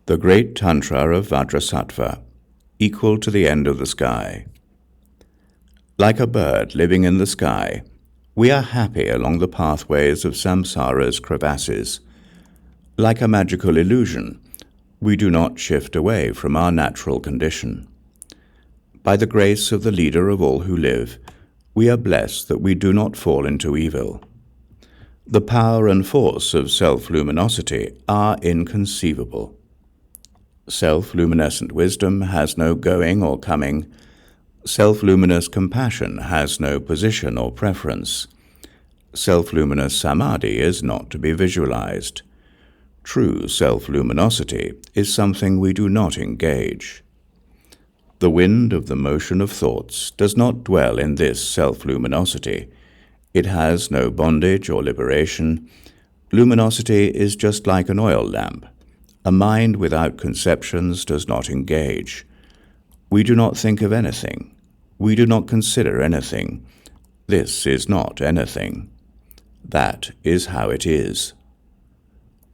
The Great Tantra of Vajrasattva, equal to the end of the sky. Like a bird living in the sky, we are happy along the pathways of samsara's crevasses. Like a magical illusion, we do not shift away from our natural condition. By the grace of the leader of all who live, we are blessed that we do not fall into evil. The power and force of self-luminosity are inconceivable. Self-luminescent wisdom has no going or coming. Self-luminous compassion has no position or preference. Self-luminous samadhi is not to be visualized. True self-luminosity is something we do not engage. The wind of the motion of thoughts does not dwell in this self-luminosity. It has no bondage or liberation. Luminosity is just like an oil lamp. A mind without conceptions does not engage. We do not think of anything. We do not consider anything. This is not anything. That is how it is.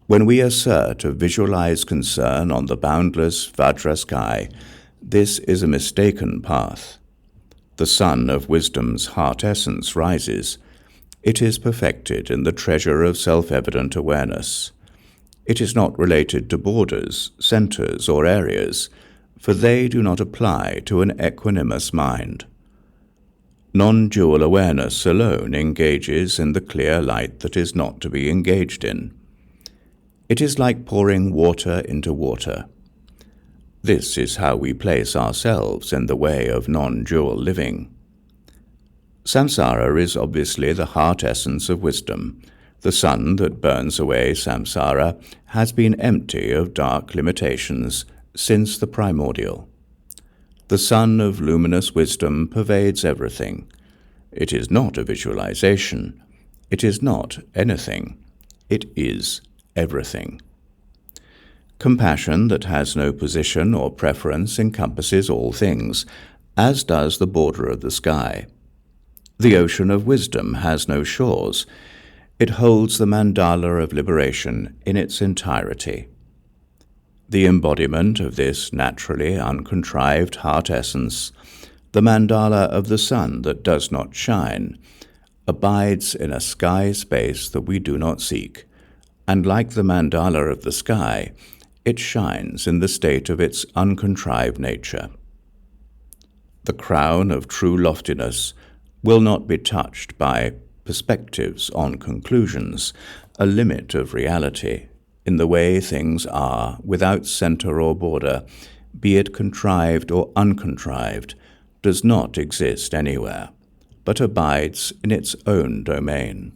When we assert a visualized concern on the boundless Vajra sky, this is a mistaken path. The sun of wisdom's heart essence rises. It is perfected in the treasure of self-evident awareness. It is not related to borders, centers, or areas, for they do not apply to an equanimous mind. Non-dual awareness alone engages in the clear light that is not to be engaged in. It is like pouring water into water. This is how we place ourselves in the way of non-dual living. Samsara is obviously the heart essence of wisdom. The sun that burns away samsara has been empty of dark limitations since the primordial. The sun of luminous wisdom pervades everything. It is not a visualization. It is not anything. It is everything. Compassion that has no position or preference encompasses all things, as does the border of the sky. The ocean of wisdom has no shores. It holds the mandala of liberation in its entirety. The embodiment of this naturally uncontrived heart essence, the mandala of the sun that does not shine, abides in a sky space that we do not seek, and like the mandala of the sky, it shines in the state of its uncontrived nature. The crown of true loftiness will not be touched by perspectives on conclusions, a limit of reality, in the way things are, without center or border, be it contrived or uncontrived, does not exist anywhere, but abides in its own domain.